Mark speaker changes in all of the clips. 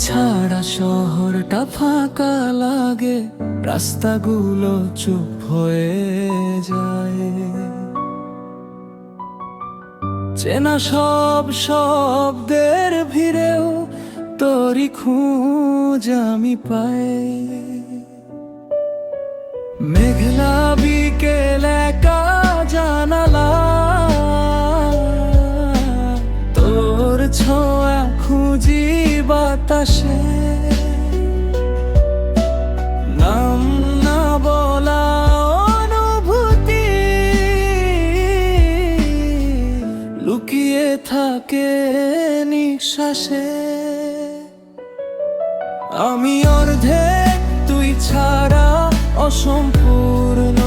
Speaker 1: ছাড়া শহরটা ফাঁকা লাগে, রাস্তাগুলো চুপ হয়ে যায়। চেনা সব শব্দের ভিড়েও তোরই খোঁজ আমি পাই। মেঘলা বিকেল একা জানালা, তোর ছোঁয়া খুঁজি বাতাসে। নাম না বলা অনুভূতি লুকিয়ে থাকে নিঃশ্বাসে। আমি অর্ধেক তুই ছাড়া অসম্পূর্ণ,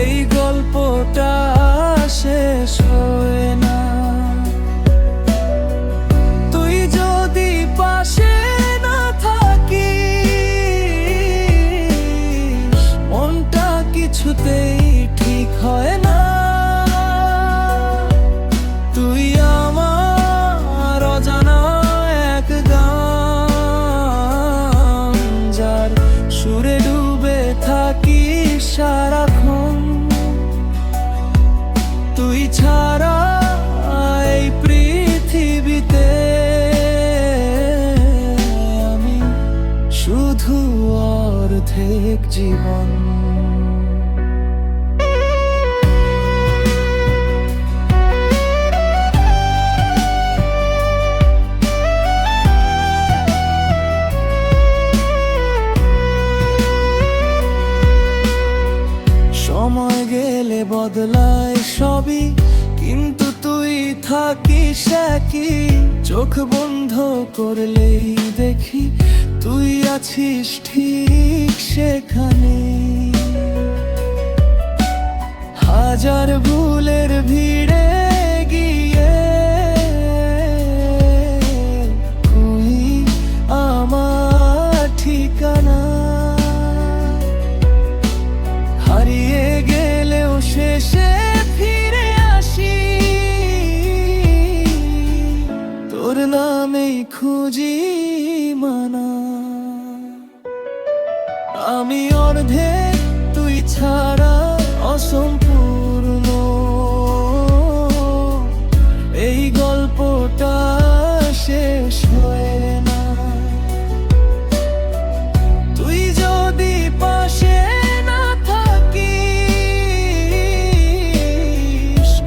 Speaker 1: এই গল্পটা শেষ হয় না। তুই যদি পাশে না থাকিস, মনটা কিছুতেই ঠিক হয় না। তুই আমার অজানা এক গান, যার সুরে ডুবে থাকি সারাক্ষণ। তুই ছাড়া এই পৃথিবীতে আমি শুধু অর্ধেক জীবন। সময় গেলে বদলায় সবই, কিন্তু তুই থাকিস একই। চোখ বন্ধ করলেই দেখি তুই আছিস ঠিক সেখানে। হাজার ভুলের ভিড়ে গিয়ে তুই আমার ঠিকানা। হারিয়ে গেলেও শেষে ফিরে আসি, তোর নামেই খুঁজি মানা। আমি অর্ধেক তুই ছাড়া অসম্পূর্ণ, এই গল্পটা শেষ হয় না। তুই যদি পাশে না থাকিস,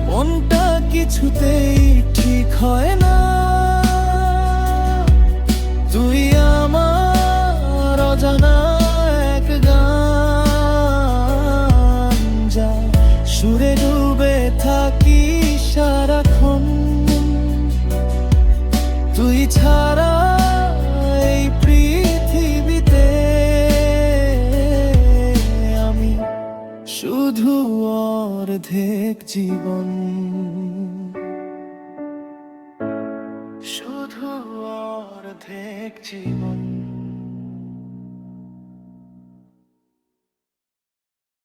Speaker 1: মনটা কিছুতেই ঠিক হয় না। তুই আমার অজানা এক গান, যা সুরে ডুবে থাকি সারাক্ষণ। তুই ছাড়া এই পৃথিবীতে আমি শুধু অর্ধেক জীবন, শুধু অর্ধেক জীবন।